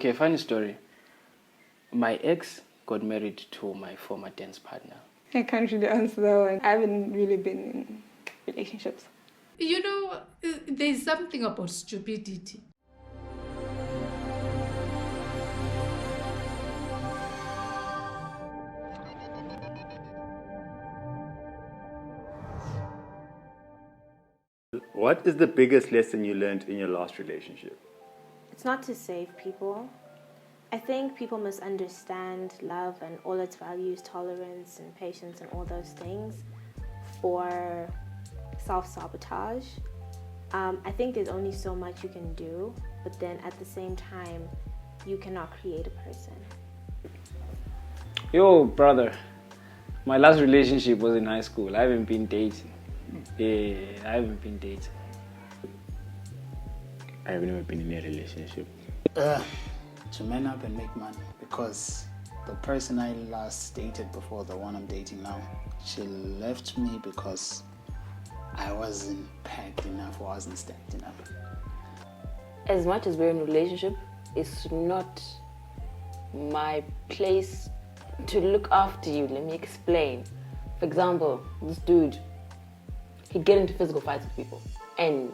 Okay, funny story. My ex got married to my former dance partner. I can't really answer that one. I haven't really been in relationships. You know, there's something about stupidity. What is the biggest lesson you learned in your last relationship? It's not to save people. I think people misunderstand love and all its values, tolerance and patience and all those things for self-sabotage. I think there's only so much you can do, but then at the same time, you cannot create a person. Yo, brother. My last relationship was in high school. I haven't been dating. Yeah, I haven't been dating. I've never been in a relationship. To man up and make money, because the person I last dated before the one I'm dating now, she left me because I wasn't packed enough or wasn't stacked enough. As much as we're in a relationship, it's not my place to look after you. Let me explain. For example, this dude, he'd get into physical fights with people, and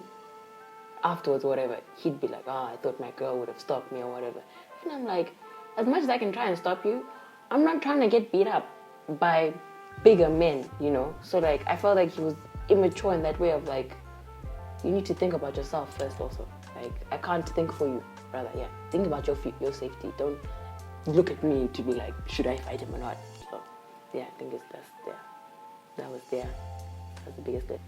afterwards, whatever, he'd be like, oh, I thought my girl would have stopped me or whatever. And I'm like, as much as I can try and stop you, I'm not trying to get beat up by bigger men, you know? So like, I felt like he was immature in that way of like, you need to think about yourself first also. Like, I can't think for you, brother, yeah. Think about your safety. Don't look at me to be like, should I fight him or not? So, yeah, I think that's there. That was there. That's the biggest thing.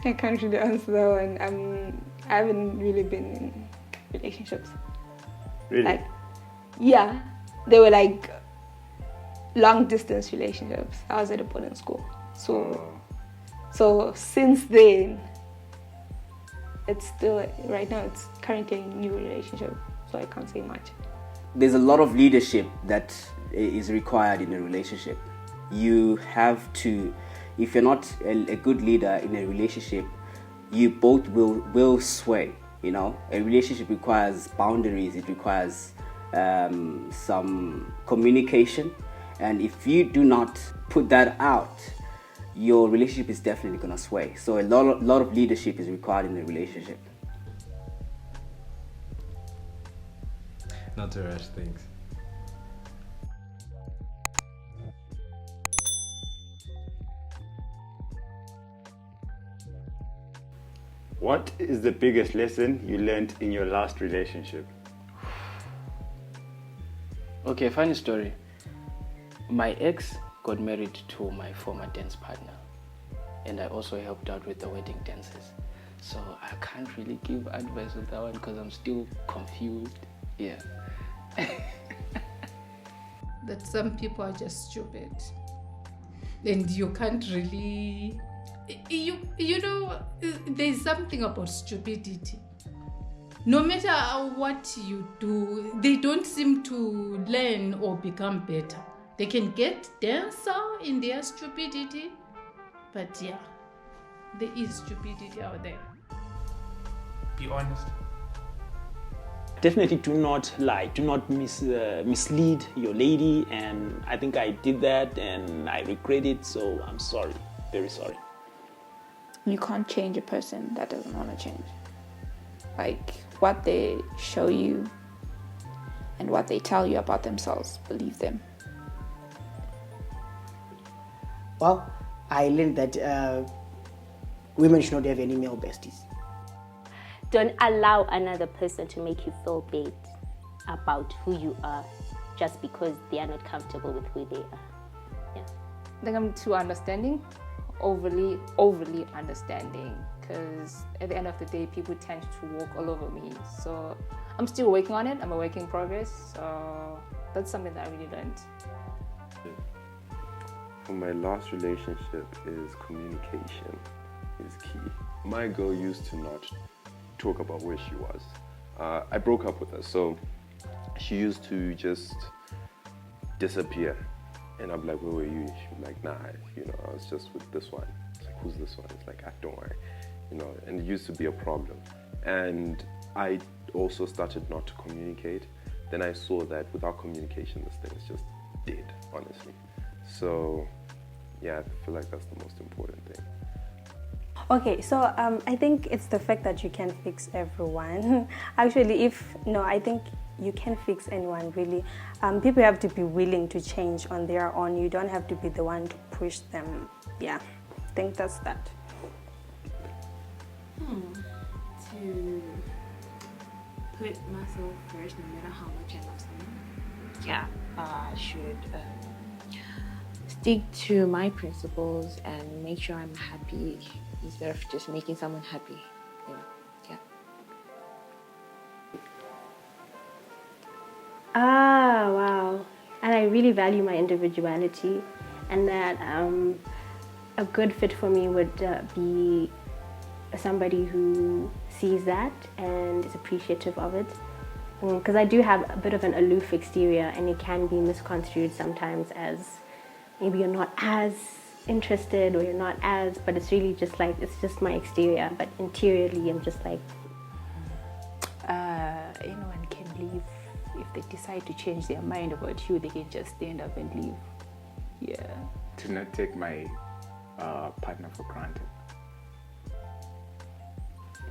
I can't really answer that one. I haven't really been in relationships. Really? Like, yeah, they were like long distance relationships. I was at a boarding school, so since then, it's still right now. It's currently a new relationship, so I can't say much. There's a lot of leadership that is required in a relationship. You have to, if you're not a good leader in a relationship, you both will sway. You know, a relationship requires boundaries. It requires some communication, and if you do not put that out, your relationship is definitely gonna sway. So a lot of leadership is required in a relationship. Not to rush things. What is the biggest lesson you learned in your last relationship? Okay, funny story. My ex got married to my former dance partner, and I also helped out with the wedding dances. So I can't really give advice on that one because I'm still confused. Yeah. That some people are just stupid. And you can't really... You know, there's something about stupidity. No matter what you do, they don't seem to learn or become better. They can get denser in their stupidity, but yeah, there is stupidity out there. Be honest. Definitely do not lie, do not mislead your lady, and I think I did that and I regret it, so I'm sorry, very sorry. You can't change a person that doesn't want to change. Like, what they show you and what they tell you about themselves, believe them. Well, I learned that women should not have any male besties. Don't allow another person to make you feel bad about who you are just because they are not comfortable with who they are. Yeah. I think I'm too understanding, overly understanding, because at the end of the day, people tend to walk all over me. So I'm still working on it. I'm a work in progress. So that's something that I really learned. For my last relationship is communication is key. My girl used to not talk about where she was. I broke up with her, so she used to just disappear. And I'm like, where were you? She was like, nah, you know, I was just with this one. It's like, who's this one? It's like, don't worry, you know, and it used to be a problem. And I also started not to communicate, then I saw that without communication, this thing is just dead, honestly. So, yeah, I feel like that's the most important thing. Okay, so I think it's the fact that you can fix everyone. Actually, I think you can fix anyone, really. People have to be willing to change on their own. You don't have to be the one to push them. Yeah, I think that's that. To put myself first, no matter how much I love someone. Yeah, I should stick to my principles and make sure I'm happy instead of just making someone happy. Yeah. Wow. And I really value my individuality, and that a good fit for me would be somebody who sees that and is appreciative of it. Because I do have a bit of an aloof exterior, and it can be misconstrued sometimes as maybe you're not as interested or you're not as, but it's really just like, it's just my exterior, but interiorly I'm just like... Anyone can leave. If they decide to change their mind about you, they can just stand up and leave. Yeah. To not take my partner for granted.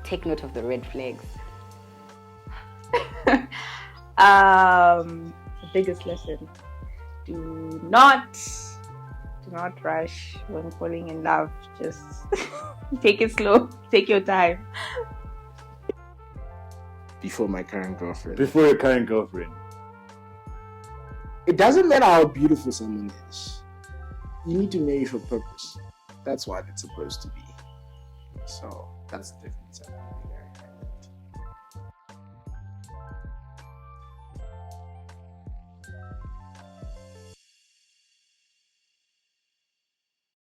Take note of the red flags. The biggest lesson: do not rush when falling in love. Just take it slow. Take your time. Before my current girlfriend. Before your current girlfriend. It doesn't matter how beautiful someone is. You need to marry for purpose. That's what it's supposed to be. So that's the difference.